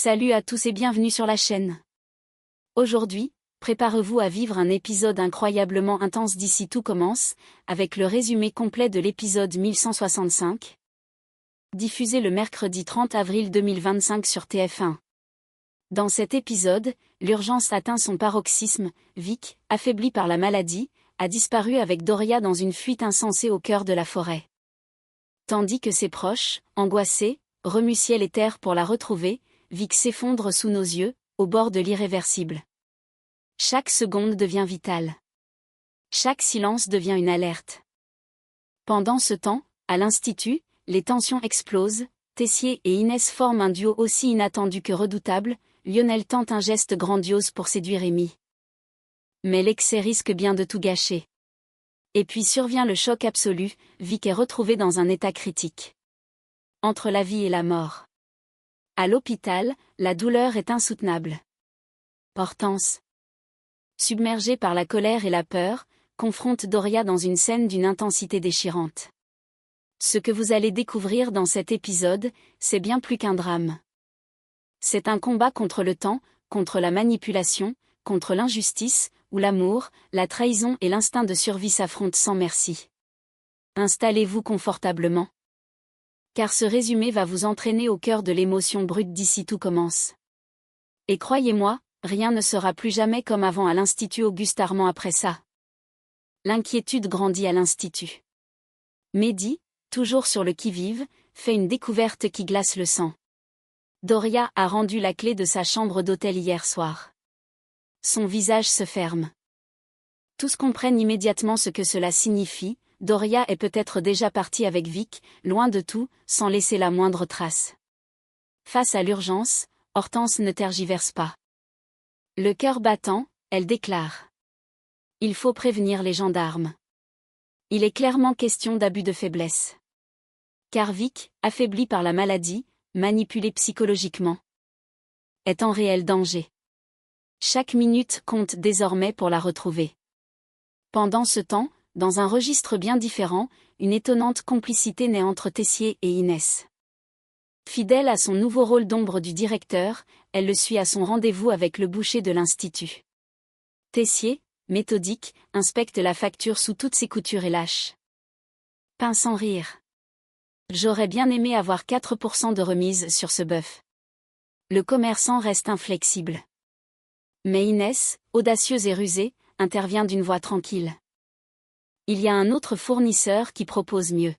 Salut à tous et bienvenue sur la chaîne. Aujourd'hui, préparez-vous à vivre un épisode incroyablement intense d'ici tout commence, avec le résumé complet de l'épisode 1165, diffusé le mercredi 30 avril 2025 sur TF1. Dans cet épisode, l'urgence atteint son paroxysme, Vic, affaibli par la maladie, a disparu avec Doria dans une fuite insensée au cœur de la forêt. Tandis que ses proches, angoissés, remuent ciel et terre pour la retrouver, Vic s'effondre sous nos yeux, au bord de l'irréversible. Chaque seconde devient vitale. Chaque silence devient une alerte. Pendant ce temps, à l'Institut, les tensions explosent, Tessier et Inès forment un duo aussi inattendu que redoutable, Lionel tente un geste grandiose pour séduire Amy. Mais l'excès risque bien de tout gâcher. Et puis survient le choc absolu, Vic est retrouvé dans un état critique. Entre la vie et la mort. À l'hôpital, la douleur est insoutenable. Hortense, submergée par la colère et la peur, confronte Doria dans une scène d'une intensité déchirante. Ce que vous allez découvrir dans cet épisode, c'est bien plus qu'un drame. C'est un combat contre le temps, contre la manipulation, contre l'injustice, où l'amour, la trahison et l'instinct de survie s'affrontent sans merci. Installez-vous confortablement. Car ce résumé va vous entraîner au cœur de l'émotion brute d'ici tout commence. Et croyez-moi, rien ne sera plus jamais comme avant à l'Institut Auguste Armand après ça. L'inquiétude grandit à l'Institut. Mehdi, toujours sur le qui-vive, fait une découverte qui glace le sang. Doria a rendu la clé de sa chambre d'hôtel hier soir. Son visage se ferme. Tous comprennent immédiatement ce que cela signifie. Doria est peut-être déjà partie avec Vic, loin de tout, sans laisser la moindre trace. Face à l'urgence, Hortense ne tergiverse pas. Le cœur battant, elle déclare. Il faut prévenir les gendarmes. Il est clairement question d'abus de faiblesse. Car Vic, affaibli par la maladie, manipulé psychologiquement, est en réel danger. Chaque minute compte désormais pour la retrouver. Pendant ce temps, dans un registre bien différent, une étonnante complicité naît entre Tessier et Inès. Fidèle à son nouveau rôle d'ombre du directeur, elle le suit à son rendez-vous avec le boucher de l'Institut. Tessier, méthodique, inspecte la facture sous toutes ses coutures et lâche. Pain sans rire. J'aurais bien aimé avoir 4% de remise sur ce bœuf. Le commerçant reste inflexible. Mais Inès, audacieuse et rusée, intervient d'une voix tranquille. Il y a un autre fournisseur qui propose mieux.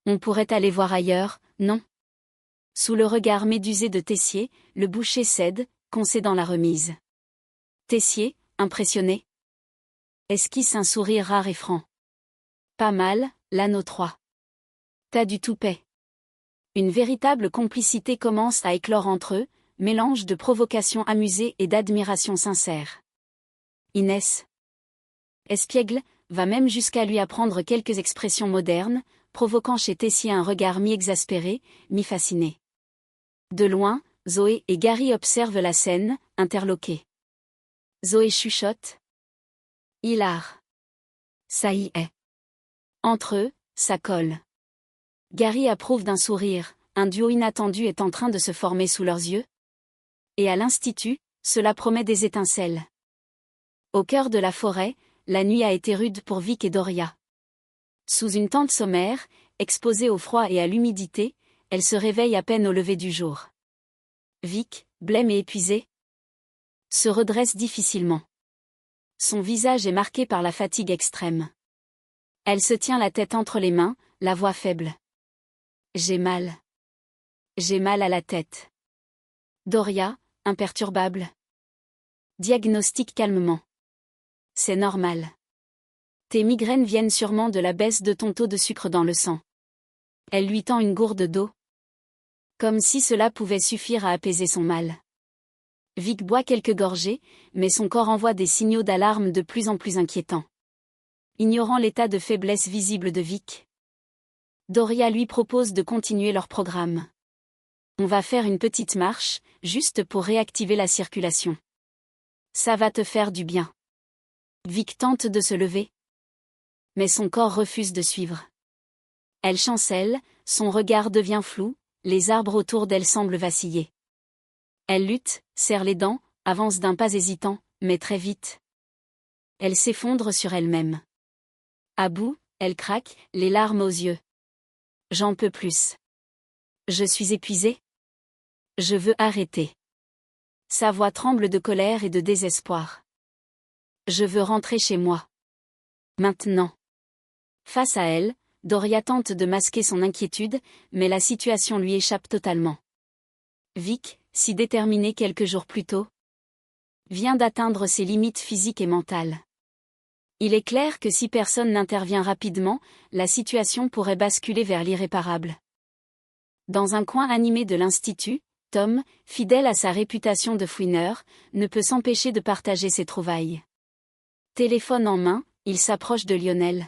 On pourrait aller voir ailleurs, non? Sous le regard médusé de Tessier, le boucher cède, concédant la remise. Tessier, impressionné, esquisse un sourire rare et franc. Pas mal, l'anneau 3. T'as du toupet. Une véritable complicité commence à éclore entre eux, mélange de provocation amusée et d'admiration sincère. Inès, espiègle, va même jusqu'à lui apprendre quelques expressions modernes, provoquant chez Tessier un regard mi-exaspéré, mi-fasciné. De loin, Zoé et Gary observent la scène, interloqués. Zoé chuchote. Hilar. Ça y est. Entre eux, ça colle. Gary approuve d'un sourire, un duo inattendu est en train de se former sous leurs yeux. Et à l'Institut, cela promet des étincelles. Au cœur de la forêt, la nuit a été rude pour Vic et Doria. Sous une tente sommaire, exposée au froid et à l'humidité, elle se réveille à peine au lever du jour. Vic, blême et épuisé, se redresse difficilement. Son visage est marqué par la fatigue extrême. Elle se tient la tête entre les mains, la voix faible. J'ai mal. J'ai mal à la tête. Doria, imperturbable, diagnostique calmement. C'est normal. Tes migraines viennent sûrement de la baisse de ton taux de sucre dans le sang. Elle lui tend une gourde d'eau. Comme si cela pouvait suffire à apaiser son mal. Vic boit quelques gorgées, mais son corps envoie des signaux d'alarme de plus en plus inquiétants. Ignorant l'état de faiblesse visible de Vic, Doria lui propose de continuer leur programme. On va faire une petite marche, juste pour réactiver la circulation. Ça va te faire du bien. Vic tente de se lever. Mais son corps refuse de suivre. Elle chancelle, son regard devient flou, les arbres autour d'elle semblent vaciller. Elle lutte, serre les dents, avance d'un pas hésitant, mais très vite. Elle s'effondre sur elle-même. À bout, elle craque, les larmes aux yeux. J'en peux plus. Je suis épuisée. Je veux arrêter. Sa voix tremble de colère et de désespoir. Je veux rentrer chez moi. Maintenant. Face à elle, Doria tente de masquer son inquiétude, mais la situation lui échappe totalement. Vic, si déterminé quelques jours plus tôt, vient d'atteindre ses limites physiques et mentales. Il est clair que si personne n'intervient rapidement, la situation pourrait basculer vers l'irréparable. Dans un coin animé de l'institut, Tom, fidèle à sa réputation de fouineur, ne peut s'empêcher de partager ses trouvailles. Téléphone en main, il s'approche de Lionel.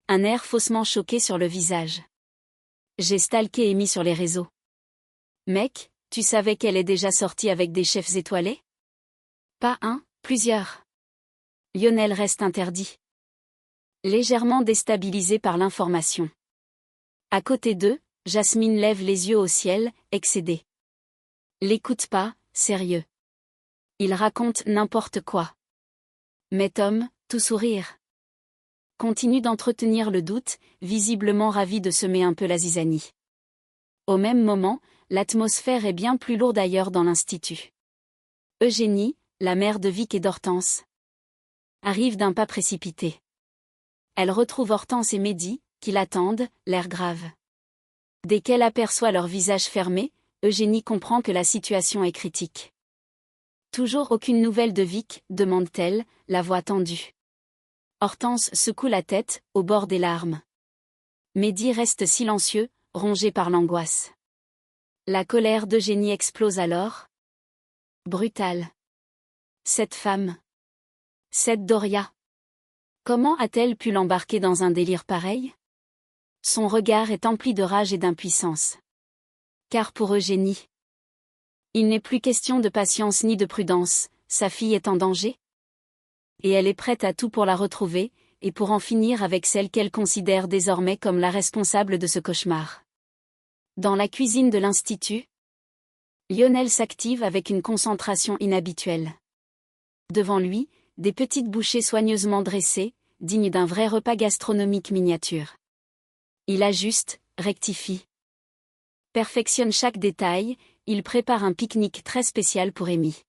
Un air faussement choqué sur le visage. J'ai stalké Amy sur les réseaux. Mec, tu savais qu'elle est déjà sortie avec des chefs étoilés? Pas un, plusieurs. Lionel reste interdit. Légèrement déstabilisé par l'information. À côté d'eux, Jasmine lève les yeux au ciel, excédée. L'écoute pas, sérieux. Il raconte n'importe quoi. Mais Tom, tout sourire, continue d'entretenir le doute, visiblement ravi de semer un peu la zizanie. Au même moment, l'atmosphère est bien plus lourde ailleurs dans l'institut. Eugénie, la mère de Vic et d'Hortense, arrive d'un pas précipité. Elle retrouve Hortense et Mehdi, qui l'attendent, l'air grave. Dès qu'elle aperçoit leur visage fermé, Eugénie comprend que la situation est critique. Toujours aucune nouvelle de Vic, demande-t-elle, la voix tendue. Hortense secoue la tête, au bord des larmes. Mehdi reste silencieux, rongé par l'angoisse. La colère d'Eugénie explose alors. Brutale. Cette femme. Cette Doria. Comment a-t-elle pu l'embarquer dans un délire pareil? Son regard est empli de rage et d'impuissance. Car pour Eugénie, il n'est plus question de patience ni de prudence, sa fille est en danger. Et elle est prête à tout pour la retrouver, et pour en finir avec celle qu'elle considère désormais comme la responsable de ce cauchemar. Dans la cuisine de l'institut, Lionel s'active avec une concentration inhabituelle. Devant lui, des petites bouchées soigneusement dressées, dignes d'un vrai repas gastronomique miniature. Il ajuste, rectifie, perfectionne chaque détail, il prépare un pique-nique très spécial pour Amy.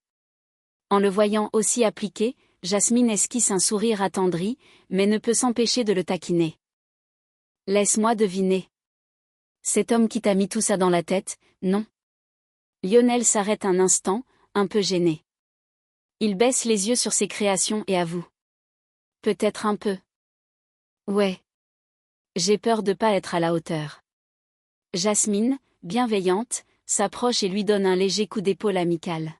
En le voyant aussi appliqué, Jasmine esquisse un sourire attendri, mais ne peut s'empêcher de le taquiner. Laisse-moi deviner. Cet homme qui t'a mis tout ça dans la tête, non? Lionel s'arrête un instant, un peu gêné. Il baisse les yeux sur ses créations et avoue. Peut-être un peu. Ouais. J'ai peur de pas être à la hauteur. Jasmine, bienveillante, s'approche et lui donne un léger coup d'épaule amical.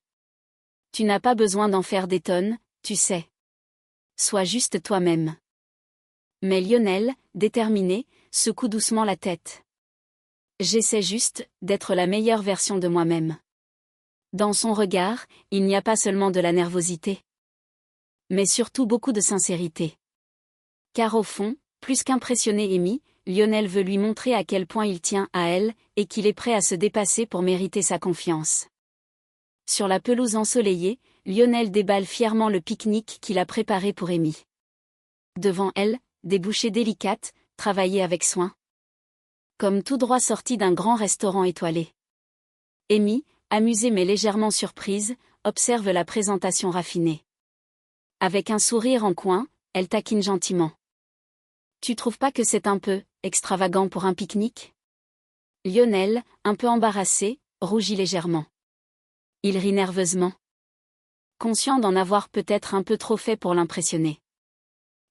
Tu n'as pas besoin d'en faire des tonnes, tu sais. Sois juste toi-même. Mais Lionel, déterminé, secoue doucement la tête. J'essaie juste d'être la meilleure version de moi-même. Dans son regard, il n'y a pas seulement de la nervosité, mais surtout beaucoup de sincérité. Car au fond, plus qu'impressionner Amy, Lionel veut lui montrer à quel point il tient à elle, et qu'il est prêt à se dépasser pour mériter sa confiance. Sur la pelouse ensoleillée, Lionel déballe fièrement le pique-nique qu'il a préparé pour Amy. Devant elle, des bouchées délicates, travaillées avec soin. Comme tout droit sorti d'un grand restaurant étoilé. Amy, amusée mais légèrement surprise, observe la présentation raffinée. Avec un sourire en coin, elle taquine gentiment. Tu trouves pas que c'est un peu extravagant pour un pique-nique? Lionel, un peu embarrassé, rougit légèrement. Il rit nerveusement, conscient d'en avoir peut-être un peu trop fait pour l'impressionner.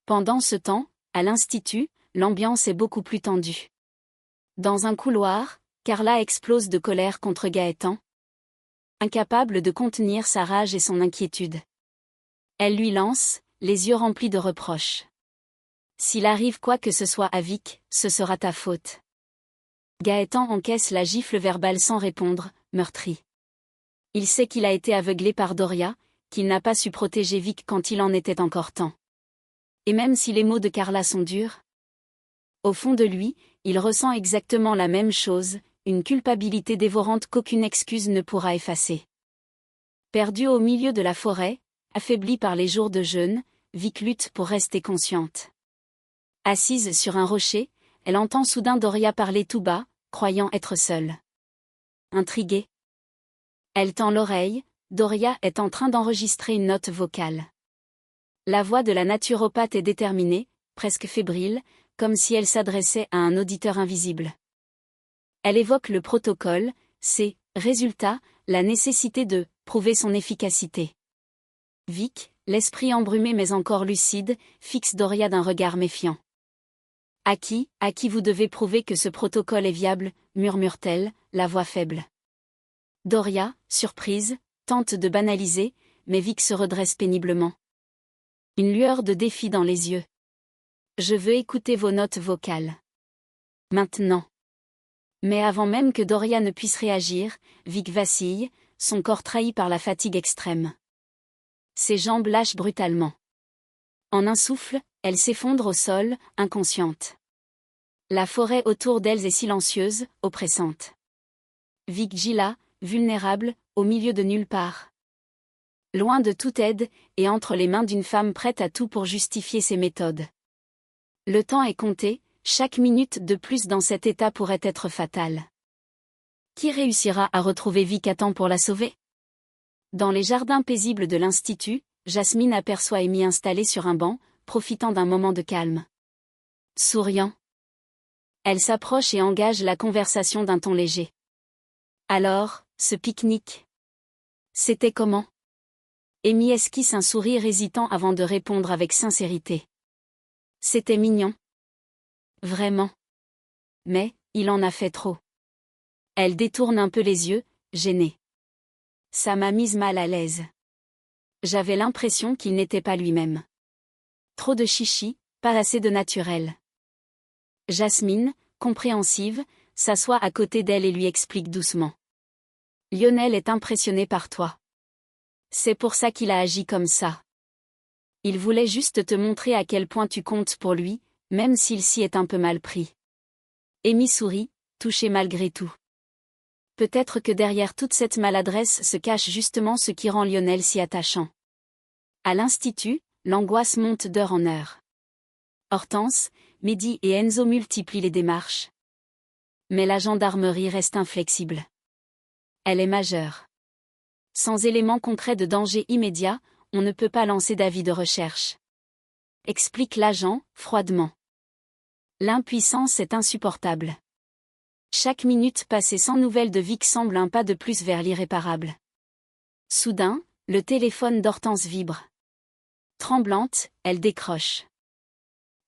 Pendant ce temps, à l'institut, l'ambiance est beaucoup plus tendue. Dans un couloir, Carla explose de colère contre Gaëtan, incapable de contenir sa rage et son inquiétude. Elle lui lance, les yeux remplis de reproches. S'il arrive quoi que ce soit à Vic, ce sera ta faute. Gaëtan encaisse la gifle verbale sans répondre, meurtri. Il sait qu'il a été aveuglé par Doria, qu'il n'a pas su protéger Vic quand il en était encore temps. Et même si les mots de Carla sont durs, au fond de lui, il ressent exactement la même chose, une culpabilité dévorante qu'aucune excuse ne pourra effacer. Perdue au milieu de la forêt, affaiblie par les jours de jeûne, Vic lutte pour rester consciente. Assise sur un rocher, elle entend soudain Doria parler tout bas, croyant être seule. Intriguée, elle tend l'oreille, Doria est en train d'enregistrer une note vocale. La voix de la naturopathe est déterminée, presque fébrile, comme si elle s'adressait à un auditeur invisible. Elle évoque le protocole, ses résultats, la nécessité de prouver son efficacité. Vic, l'esprit embrumé mais encore lucide, fixe Doria d'un regard méfiant. À qui vous devez prouver que ce protocole est viable, murmure-t-elle, la voix faible. Doria, surprise, tente de banaliser, mais Vic se redresse péniblement. Une lueur de défi dans les yeux. Je veux écouter vos notes vocales. Maintenant. Mais avant même que Doria ne puisse réagir, Vic vacille, son corps trahi par la fatigue extrême. Ses jambes lâchent brutalement. En un souffle, elle s'effondre au sol, inconsciente. La forêt autour d'elles est silencieuse, oppressante. Vic gît là, vulnérable, au milieu de nulle part. Loin de toute aide, et entre les mains d'une femme prête à tout pour justifier ses méthodes. Le temps est compté, chaque minute de plus dans cet état pourrait être fatale. Qui réussira à retrouver Vic à temps pour la sauver? Dans les jardins paisibles de l'Institut, Jasmine aperçoit Amy installée sur un banc, profitant d'un moment de calme. Souriant. Elle s'approche et engage la conversation d'un ton léger. Alors, ce pique-nique. C'était comment? Amy esquisse un sourire hésitant avant de répondre avec sincérité. C'était mignon. Vraiment. Mais, il en a fait trop. Elle détourne un peu les yeux, gênée. Ça m'a mise mal à l'aise. J'avais l'impression qu'il n'était pas lui-même. Trop de chichi, pas assez de naturel. Jasmine, compréhensive, s'assoit à côté d'elle et lui explique doucement. Lionel est impressionné par toi. C'est pour ça qu'il a agi comme ça. Il voulait juste te montrer à quel point tu comptes pour lui, même s'il s'y est un peu mal pris. Amy sourit, touchée malgré tout. Peut-être que derrière toute cette maladresse se cache justement ce qui rend Lionel si attachant. À l'Institut, l'angoisse monte d'heure en heure. Hortense, Mehdi et Enzo multiplient les démarches. Mais la gendarmerie reste inflexible. Elle est majeure. Sans éléments concrets de danger immédiat, on ne peut pas lancer d'avis de recherche. Explique l'agent, froidement. L'impuissance est insupportable. Chaque minute passée sans nouvelles de Vic semble un pas de plus vers l'irréparable. Soudain, le téléphone d'Hortense vibre. Tremblante, elle décroche.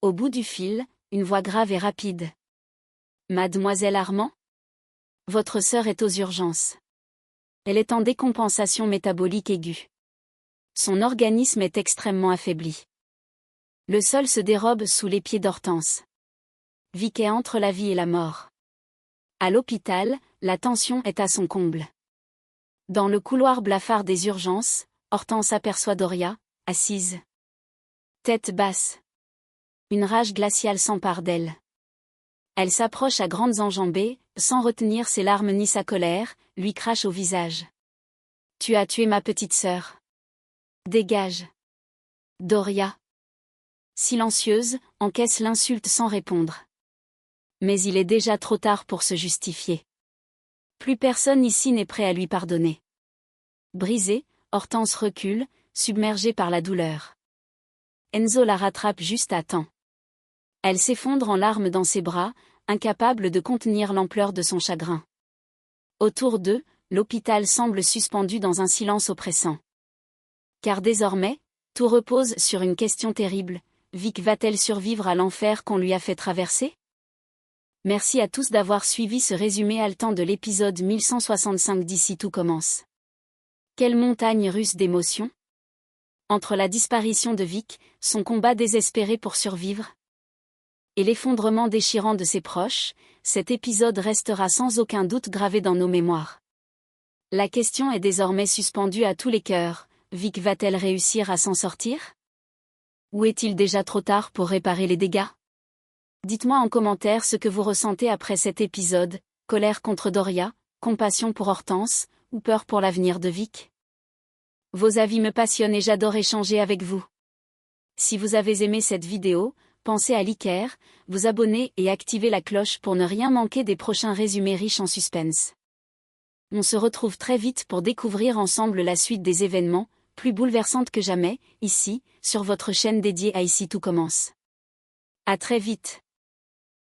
Au bout du fil, une voix grave et rapide. Mademoiselle Armand? Votre sœur est aux urgences. Elle est en décompensation métabolique aiguë. Son organisme est extrêmement affaibli. Le sol se dérobe sous les pieds d'Hortense. Vic est entre la vie et la mort. À l'hôpital, la tension est à son comble. Dans le couloir blafard des urgences, Hortense aperçoit Doria, assise. Tête basse. Une rage glaciale s'empare d'elle. Elle s'approche à grandes enjambées, sans retenir ses larmes ni sa colère, lui crache au visage. Tu as tué ma petite sœur. Dégage. Doria. Silencieuse, encaisse l'insulte sans répondre. Mais il est déjà trop tard pour se justifier. Plus personne ici n'est prêt à lui pardonner. Brisée, Hortense recule, submergée par la douleur. Enzo la rattrape juste à temps. Elle s'effondre en larmes dans ses bras, incapable de contenir l'ampleur de son chagrin. Autour d'eux, l'hôpital semble suspendu dans un silence oppressant. Car désormais, tout repose sur une question terrible, Vic va-t-elle survivre à l'enfer qu'on lui a fait traverser? Merci à tous d'avoir suivi ce résumé haletant de l'épisode 1165 d'Ici tout commence. Quelle montagne russe d'émotions! Entre la disparition de Vic, son combat désespéré pour survivre, et l'effondrement déchirant de ses proches, cet épisode restera sans aucun doute gravé dans nos mémoires. La question est désormais suspendue à tous les cœurs, Vic va-t-elle réussir à s'en sortir? Ou est-il déjà trop tard pour réparer les dégâts? Dites-moi en commentaire ce que vous ressentez après cet épisode, colère contre Doria, compassion pour Hortense, ou peur pour l'avenir de Vic. Vos avis me passionnent et j'adore échanger avec vous. Si vous avez aimé cette vidéo, pensez à liker, vous abonner et activer la cloche pour ne rien manquer des prochains résumés riches en suspense. On se retrouve très vite pour découvrir ensemble la suite des événements, plus bouleversantes que jamais, ici, sur votre chaîne dédiée à Ici tout commence. À très vite.